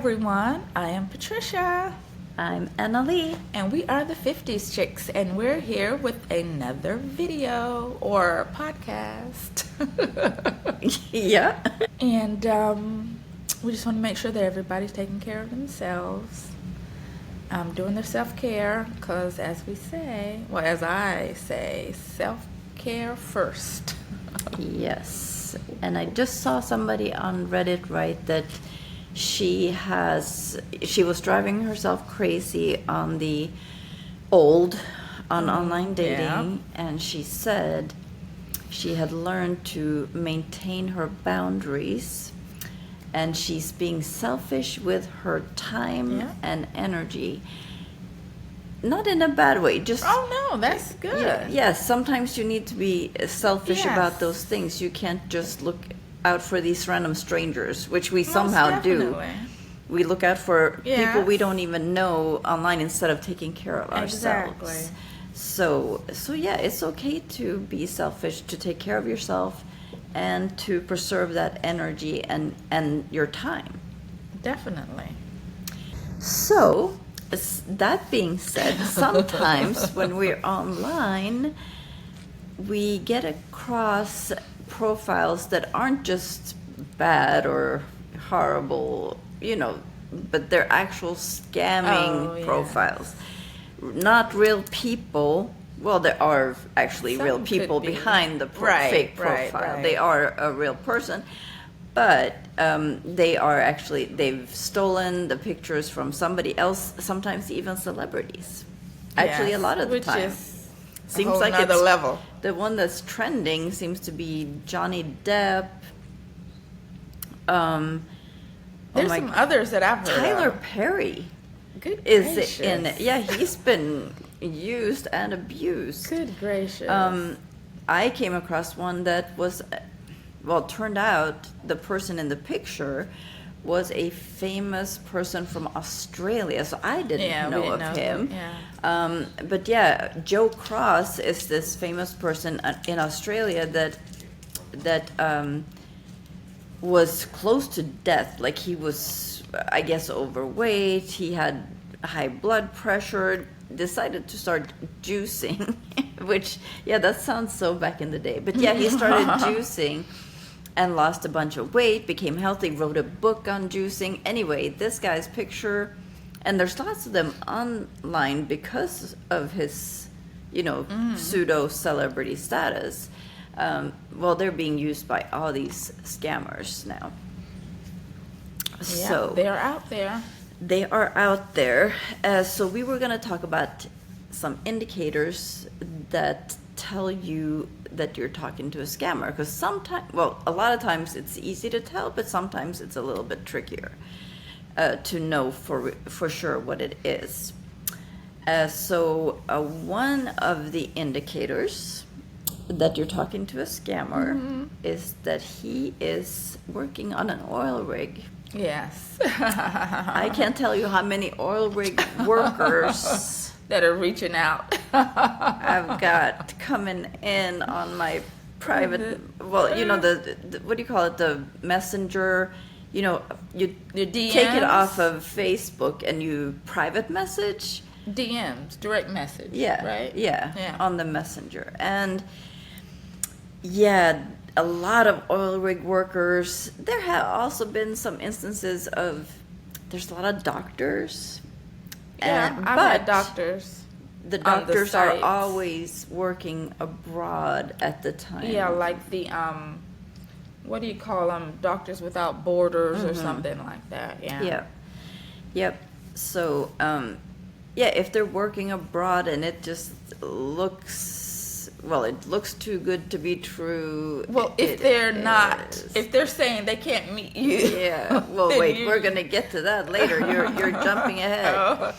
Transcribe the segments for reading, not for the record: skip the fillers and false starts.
everyone. I am Patricia. I'm Annalie. And we are the 50s Chicks, and we're here with another video or podcast. Yeah. And we just want to make sure that everybody's taking care of themselves, doing their self-care, because as I say, self-care first. Yes. And I just saw somebody on Reddit write that she was driving herself crazy on online dating, and she said she had learned to maintain her boundaries, and she's being selfish with her time and energy. Not in a bad way, just... Oh, no, that's good. Yes, sometimes you need to be selfish about those things. You can't just look out for these random strangers, which we somehow do. We look out for people we don't even know online instead of taking care of ourselves. Exactly. So yeah, it's okay to be selfish, to take care of yourself, and to preserve that energy and your time. Definitely. So, that being said, sometimes when we're online, we get across profiles that aren't just bad or horrible, but they're actual scamming profiles. Not real people. Well, there are actually real people behind the fake profile. Right. They are a real person. But they've stolen the pictures from somebody else, sometimes even celebrities. Actually, a lot of the time. Seems like it's level. The one that's trending seems to be Johnny Depp. There's some others that I've heard Tyler of. Perry Good is gracious. in it. Yeah, he's been used and abused. Good gracious. I came across one that was... Well, it turned out the person in the picture was a famous person from Australia, so I didn't know of him. Yeah. But yeah, Joe Cross is this famous person in Australia that was close to death. Like, he was, I guess, overweight. He had high blood pressure. Decided to start juicing, which, that sounds so back in the day. But yeah, he started juicing and lost a bunch of weight, became healthy, wrote a book on juicing. Anyway, this guy's picture, and there's lots of them online because of his, pseudo-celebrity status. They're being used by all these scammers now. Yeah, So they're out there. They are out there. So we were going to talk about some indicators that tell you that you're talking to a scammer, because a lot of times it's easy to tell, but sometimes it's a little bit trickier to know for sure what it is. One of the indicators that you're talking to a scammer is that he is working on an oil rig. Yes. I can't tell you how many oil rig workers that are reaching out. I've got coming in on my private, the what do you call it, the messenger, you DMs? Take it off of Facebook and you private message. DMs, direct message. Yeah. Right? Yeah. On the messenger. And a lot of oil rig workers. There have also been some instances of, there's a lot of doctors. Yeah, I've had doctors. The doctors are always working abroad at the time. Yeah, like the, what do you call them? Doctors Without Borders or something like that. Yeah. Yep. So, if they're working abroad and it just looks... Well, it looks too good to be true. Well, if they're saying they can't meet you. Yeah. Well, wait, we're going to get to that later. You're jumping ahead.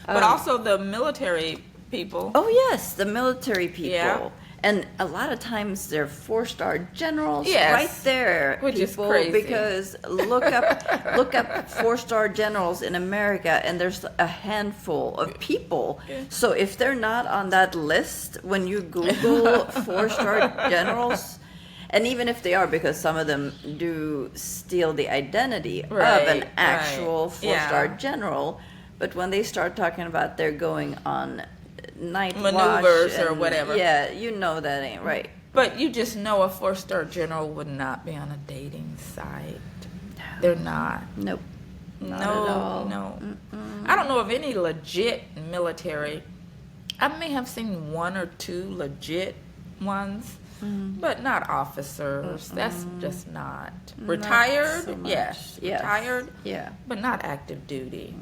But also the military people. Oh, yes, the military people. Yeah. And a lot of times they're 4-star generals yes. right there, which people, is crazy. Because look up 4-star generals in America, and there's a handful of people. Yeah. So if they're not on that list, when you Google 4-star generals, And even if they are, because some of them do steal the identity of Right, an right. actual four-star Yeah. general, but when they start talking about they're going on night Maneuvers watch or and, whatever. yeah, you know that ain't right. But you just know a 4-star general would not be on a dating site. They're not. Nope. Not No, at all. no. Mm-mm. I don't know of any legit military. I may have seen 1 or 2 legit ones, but not officers. That's just not. Retired, so much. yes. Yes. Retired, Yeah. but not active duty.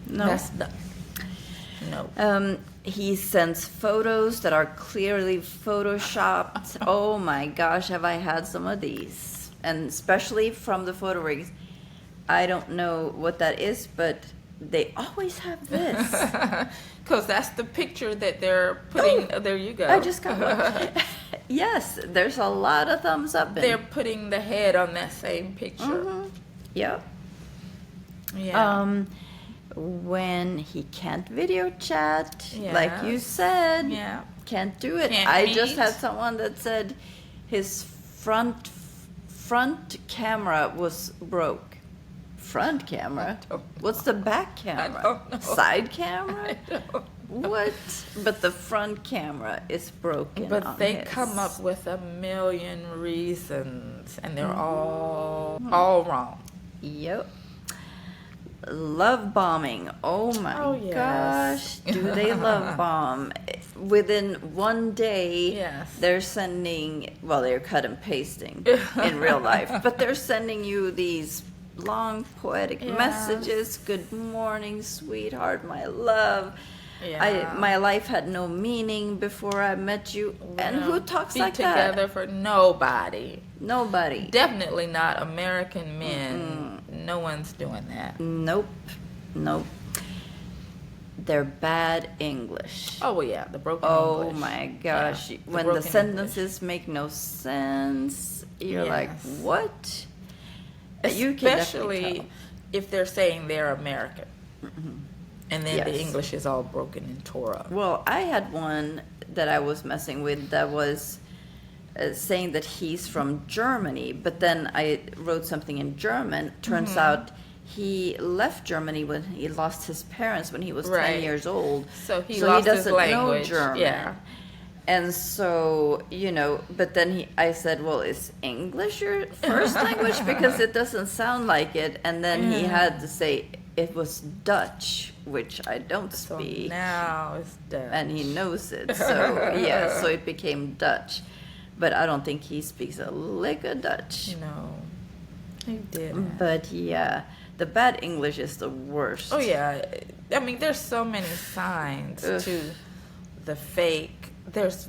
No. That's no. He sends photos that are clearly photoshopped. Oh my gosh, have I had some of these? And especially from the photo rigs. I don't know what that is, but they always have this. Because that's the picture that they're putting. There you go. I just got one. Yes, there's a lot of thumbs up. They're putting the head on that same picture. Yep. Yeah. When he can't video chat, like you Yes. said, Yeah. can't do it. Can't I just meet. had someone that said his front camera was broke. Front camera? don't What's the back camera? don't know. Side camera? I don't know. What? But the front camera is broken. But on they his. come up with a million reasons, and they're all wrong. Yep. Love bombing. Oh my Oh, yes. gosh. Do they love bomb? Within one day, Yes. they're sending, well, they're cut and pasting in real life, but they're sending you these long poetic Yes. messages. Good morning, sweetheart, my love. Yeah. My life had no meaning before I met you. And You know, who talks be like together that? for nobody. Nobody. Definitely not American men. No one's doing that. Nope. Nope. They're bad English. Oh, well, yeah, the broken Oh English. my gosh. Yeah, the When the broken sentences make no sense, you're like, Yes. what? You can definitely Especially tell. if they're saying they're American. And then the Yes. English is all broken and tore up. Well, I had one that I was messing with that was saying that he's from Germany, but then I wrote something in German. Turns out he left Germany when he lost his parents when he was 10 Right. years old. So he lost his doesn't know language. German. Yeah. And so, but then I said, well, is English your first language? Because it doesn't sound like it. And then he had to say it was Dutch, which I don't So speak. now it's done. And he knows it. So, yeah, so it became Dutch. But I don't think he speaks a lick of Dutch. No, he didn't. But yeah, the bad English is the worst. Oh yeah, I mean, there's so many signs Ugh. to the fake. There's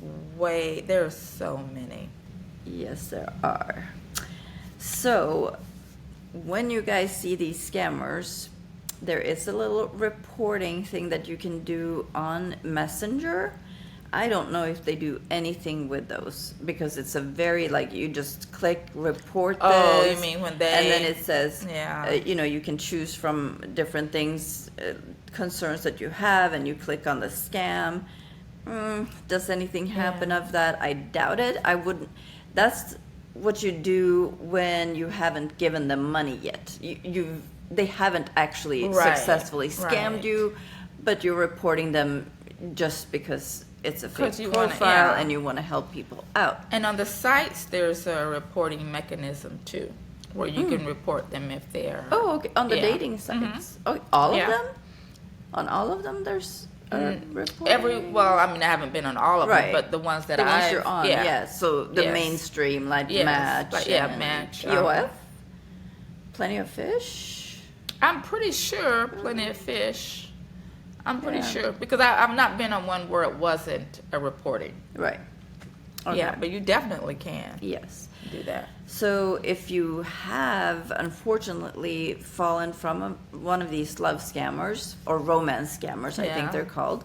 so many. Yes, there are. So, when you guys see these scammers, there is a little reporting thing that you can do on Messenger. I don't know if they do anything with those because it's a very, like, you just click report this. Oh, you mean when they... And then it says, Yeah. you can choose from different things, concerns that you have, and you click on the scam. Does anything happen of that? I doubt it. I wouldn't. That's what you do when you haven't given them money yet. They haven't actually Right, successfully scammed right. you, but you're reporting them just because it's a fake 'Cause you wanna- profile yeah. and you want to help people out. And on the sites, there's a reporting mechanism too, where you can report them if they're... Oh, okay. On the Yeah. dating sites. Oh, all Yeah. of them? On all of them, there's a reporting? I mean, I haven't been on all of Right. them, but the ones that The ones I've... you're on, yeah. So the Yes. mainstream, like Yes, Match. like, yeah, and Match, POF? Plenty of Fish? I'm pretty sure Plenty of Fish. I'm pretty Yeah. sure because I've not been on one where it wasn't a reporting. Right. Okay. Yeah, but you definitely can Yes. do that. So if you have unfortunately fallen from one of these love scammers or romance scammers, I think Yeah. they're called,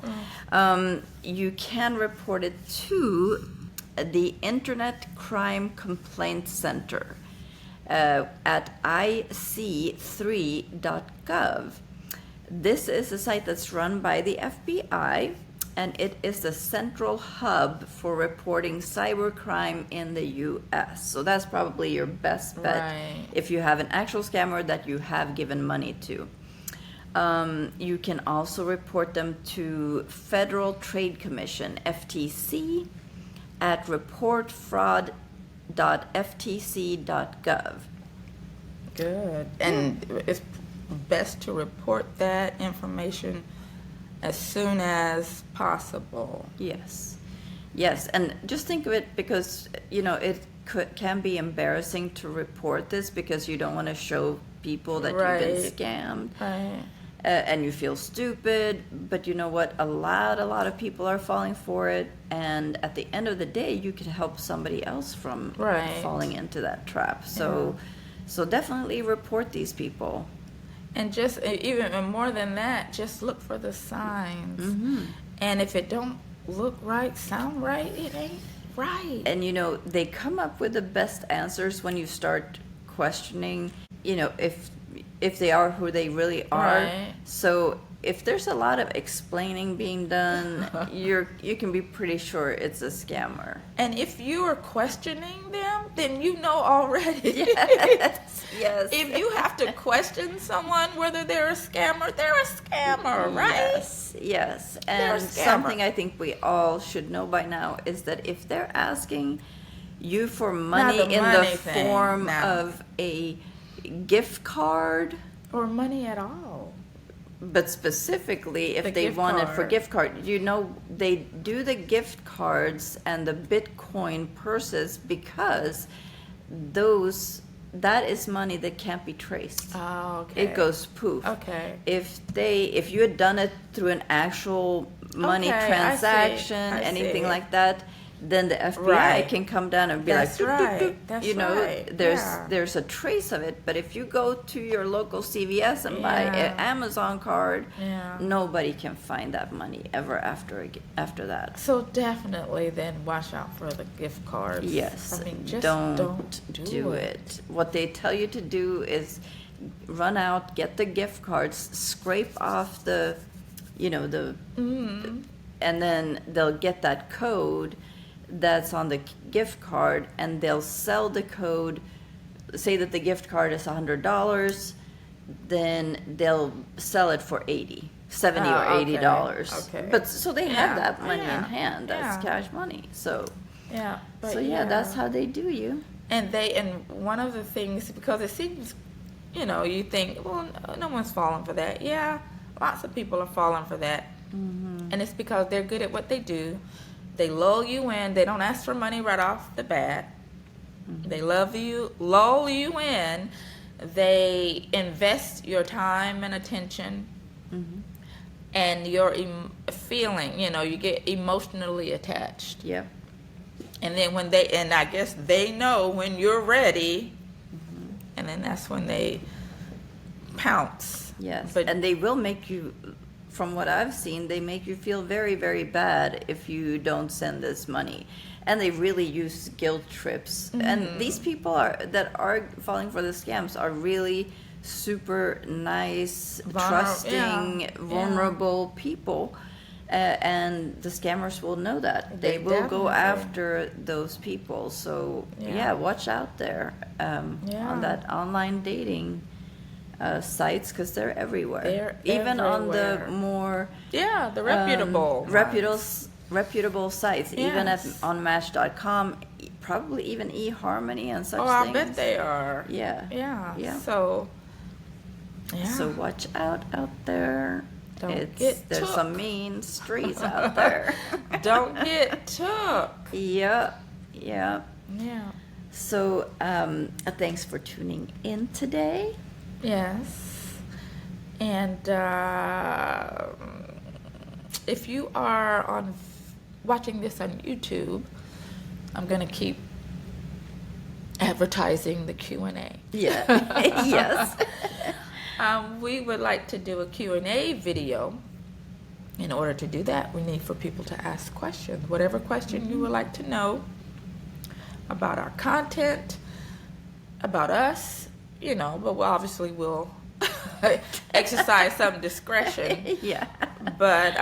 you can report it to the Internet Crime Complaint Center at ic3.gov. This is a site that's run by the FBI, and it is the central hub for reporting cybercrime in the U.S. So that's probably your best bet Right. if you have an actual scammer that you have given money to. You can also report them to Federal Trade Commission, FTC, at reportfraud.ftc.gov. Good. And it's best to report that information as soon as possible. Yes. Yes, and just think of it because, it can be embarrassing to report this because you don't want to show people that you've been Right. scammed. Right. And you feel stupid, but you know what? A lot of people are falling for it, and at the end of the day, you can help somebody else from Right. falling into that trap. So definitely report these people. And just even more than that, just look for the signs. And if it don't look right, sound right, it ain't right. And they come up with the best answers when you start questioning, if they are who they really are. Right. So if there's a lot of explaining being done, you can be pretty sure it's a scammer. And if you are questioning them, then you know already. Yes. If you have to question someone whether they're a scammer, they're a scammer, right? Yes. They're a And scammer. something I think we all should know by now is that if they're asking you for money the in money the thing, form no. of a gift card, Or money at all. but specifically if The they gift want it for card. gift card, they do the gift cards and the Bitcoin purses because that is money that can't be traced. Oh, okay. It goes poof. Okay. If you had done it through an actual money Okay, I see. transaction, I anything see. like that, then the FBI Right. can come down and be That's like, "Doop, doop, right. doop." That's right. Yeah. There's a trace of it. But if you go to your local CVS and buy Yeah. an Amazon card, Yeah. nobody can find that money ever after that. So definitely then watch out for the gift cards. Yes, I mean, just don't do it. What they tell you to do is run out, get the gift cards, scrape off the, Mm-hmm. and then they'll get that code that's on the gift card, and they'll sell the code. Say that the gift card is $100, then they'll sell it for $70 or $80. Okay. But so they have Yeah. that money Yeah. in hand. That's Yeah. cash money. So. Yeah. But So that's how they do you. And one of the things, because it seems, you think, well, no one's falling for that. Yeah, lots of people are falling for that. Mm-hmm. And it's because they're good at what they do. They lull you in. They don't ask for money right off the bat. Mm-hmm. They lull you in. They invest your time and attention. Mm-hmm. And your feeling, you get emotionally attached. Yep. And then and I guess they know when you're ready, and then that's when they pounce. Yes. But And they will make you, from what I've seen, they make you feel very, very bad if you don't send this money. And they really use guilt trips. And these people that are falling for the scams are really super nice, trusting, vulnerable people. And the scammers will know that. They will go definitely. after those people. So, Yeah. watch out there on that online dating sites, because they're everywhere. They're Even on the everywhere. more the reputable reputable sites, even Yes. on Match.com, probably even eHarmony and such Oh, I things. bet they are. Yeah. Yeah. So, So watch out there. Don't get There's took. some mean streets out there. Don't get took. Yep. Yeah. So thanks for tuning in today. Yes. And if you are watching this on YouTube, I'm going to keep advertising the Q&A. Yeah. Yes. We would like to do a Q&A video. In order to do that, we need for people to ask questions. Whatever question you would like to know about our content, about us, but obviously we'll exercise some discretion. Yeah. But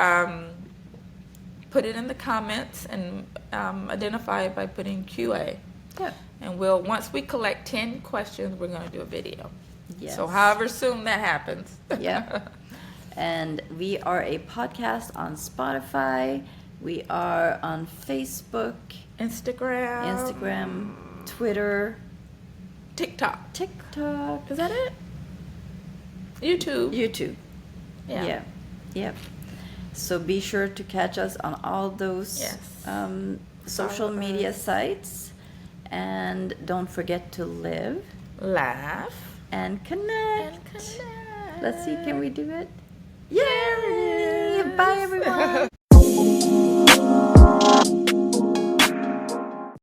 put it in the comments and identify it by putting QA. Yeah. And once we collect 10 questions, we're going to do a video. Yes. So however soon that happens. Yeah. And we are a podcast on Spotify. We are on Facebook, Instagram, Twitter, TikTok. Is that it? YouTube. Yeah. Yep. So be sure to catch us on all those Yes. social Follow media us. sites. And don't forget to live Laugh. and connect. And connect. Let's see, can we do it? Yay! Bye, everyone.